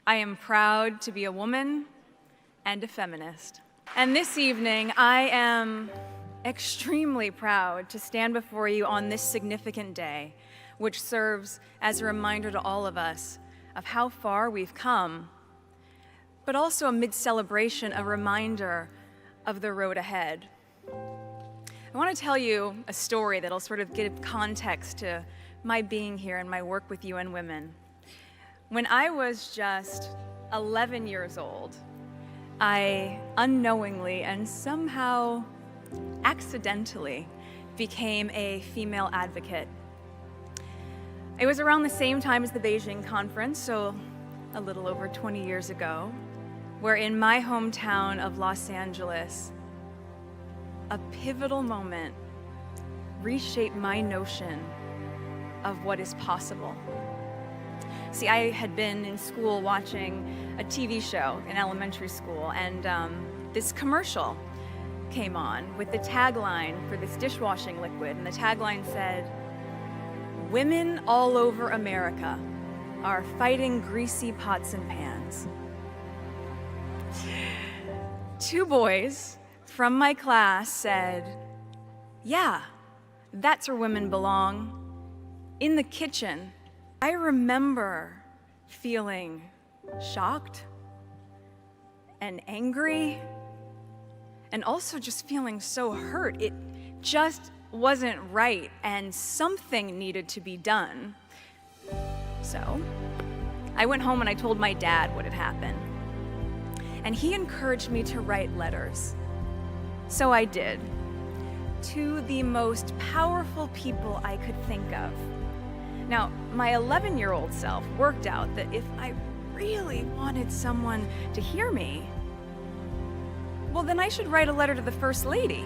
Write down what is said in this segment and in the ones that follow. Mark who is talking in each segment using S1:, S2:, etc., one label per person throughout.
S1: I am proud to be a woman and a feminist. And this evening, I am extremely proud to stand before you on this significant day, which serves as a reminder to all of us of how far we've come, but also amid celebration, a reminder of the road ahead. I want to tell you a story that'll sort of give context to my being here and my work with UN Women. When I was just 11 years old, I unknowingly and somehow accidentally became a female advocate. It was around the same time as the Beijing conference, so a little over 20 years ago, where in my hometown of Los Angeles, a pivotal moment reshaped my notion of what is possible. See, I had been in school watching a TV show in elementary school, and this commercial came on with the tagline for this dishwashing liquid, and the tagline said, "Women all over America are fighting greasy pots and pans." Two boys from my class said, "Yeah, that's where women belong, in the kitchen." I remember feeling shocked and angry and also just feeling so hurt. It just wasn't right and something needed to be done. So I went home and I told my dad what had happened. And he encouraged me to write letters. So I did, to the most powerful people I could think of. Now, my 11-year-old self worked out that if I really wanted someone to hear me, well, then I should write a letter to the First Lady.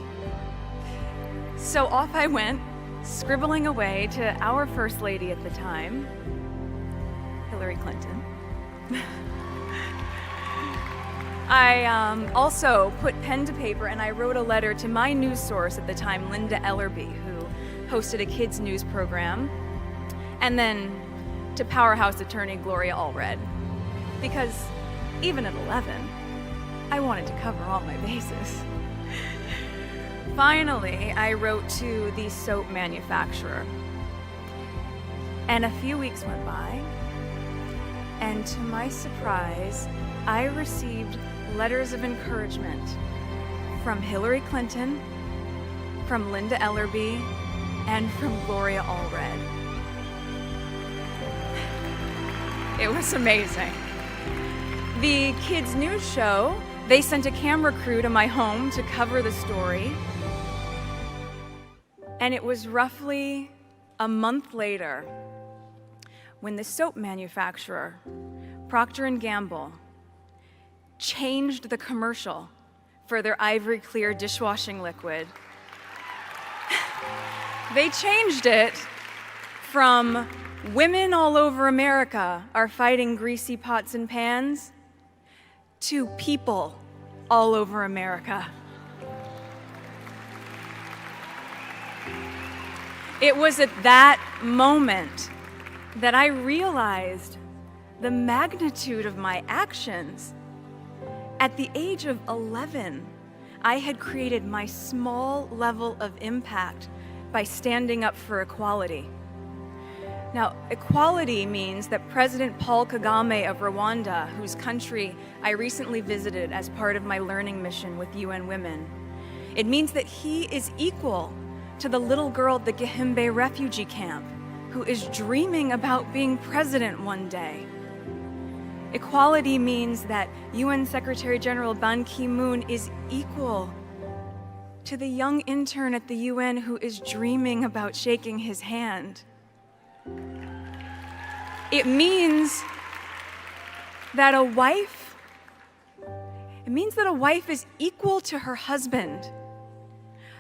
S1: So off I went, scribbling away to our First Lady at the time, Hillary Clinton. I also put pen to paper and I wrote a letter to my news source at the time, Linda Ellerby, who hosted a kids' news program, and then to powerhouse attorney Gloria Allred, because even at 11, I wanted to cover all my bases. Finally, I wrote to the soap manufacturer, and a few weeks went by, and to my surprise, I received letters of encouragement from Hillary Clinton, from Linda Ellerby, and from Gloria Allred. It was amazing. The kids' news show, they sent a camera crew to my home to cover the story. And it was roughly a month later when the soap manufacturer, Procter & Gamble, changed the commercial for their Ivory Clear dishwashing liquid. They changed it from "Women all over America are fighting greasy pots and pans" to "People all over America." It was at that moment that I realized the magnitude of my actions. At the age of 11, I had created my small level of impact by standing up for equality. Now, equality means that President Paul Kagame of Rwanda, whose country I recently visited as part of my learning mission with UN Women, it means that he is equal to the little girl at the Gihembe refugee camp who is dreaming about being president one day. Equality means that UN Secretary General Ban Ki-moon is equal to the young intern at the UN who is dreaming about shaking his hand. It means that a wife is equal to her husband,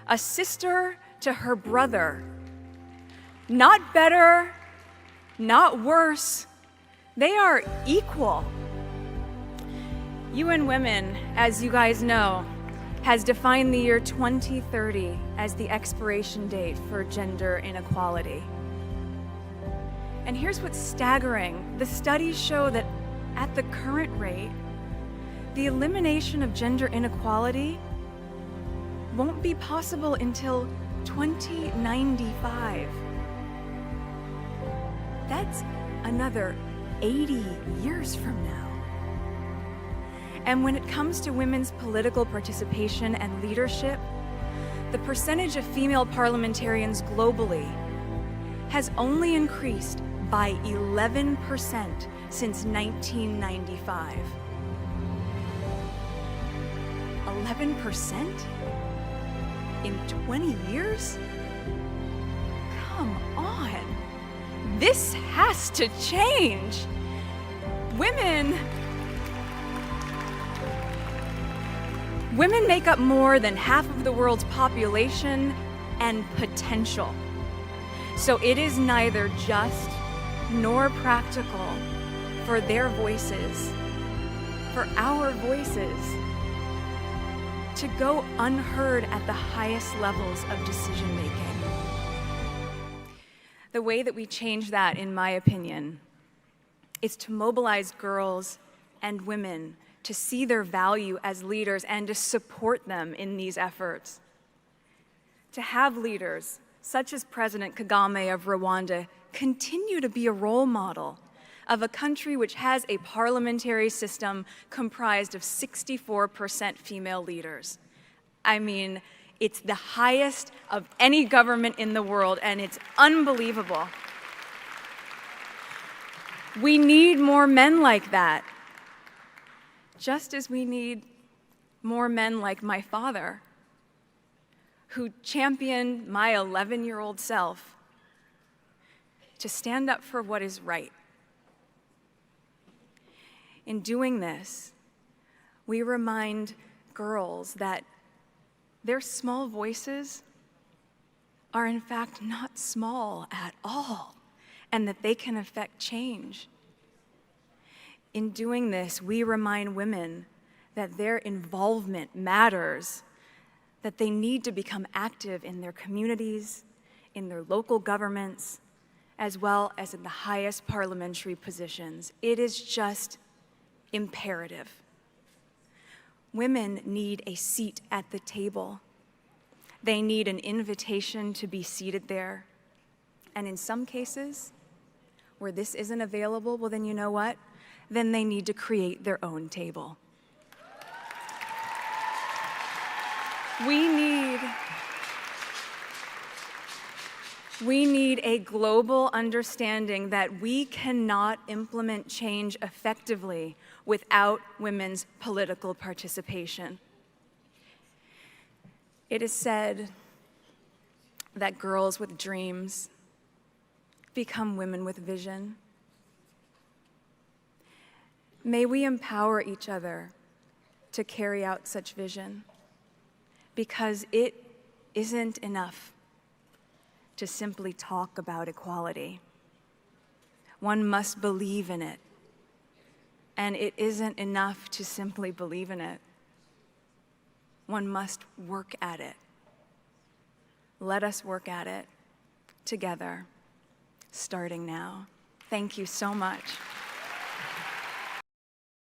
S1: a sister to her brother. Not better, not worse. They are equal. UN Women, as you guys know, has defined the year 2030 as the expiration date for gender inequality. And here's what's staggering. The studies show that at the current rate, the elimination of gender inequality won't be possible until 2095. That's another 80 years from now. And when it comes to women's political participation and leadership, the percentage of female parliamentarians globally has only increased by 11% since 1995. 11%? In 20 years? Come on. This has to change. Women make up more than half of the world's population and potential. So it is neither just nor practical for their voices, for our voices, to go unheard at the highest levels of decision-making. The way that we change that, in my opinion, is to mobilize girls and women to see their value as leaders and to support them in these efforts. To have leaders, such as President Kagame of Rwanda, continue to be a role model of a country which has a parliamentary system comprised of 64% female leaders. I mean, it's the highest of any government in the world, and it's unbelievable. We need more men like that, just as we need more men like my father, who championed my 11-year-old self to stand up for what is right. In doing this, we remind girls that their small voices are in fact not small at all, and that they can affect change. In doing this, we remind women that their involvement matters, that they need to become active in their communities, in their local governments, as well as in the highest parliamentary positions. It is just imperative. Women need a seat at the table. They need an invitation to be seated there. And in some cases, where this isn't available, well, then you know what? Then they need to create their own table. We need a global understanding that we cannot implement change effectively without women's political participation. It is said that girls with dreams become women with vision. May we empower each other to carry out such vision, because it isn't enough to simply talk about equality. One must believe in it, and it isn't enough to simply believe in it. One must work at it. Let us work at it together, starting now. Thank you so much.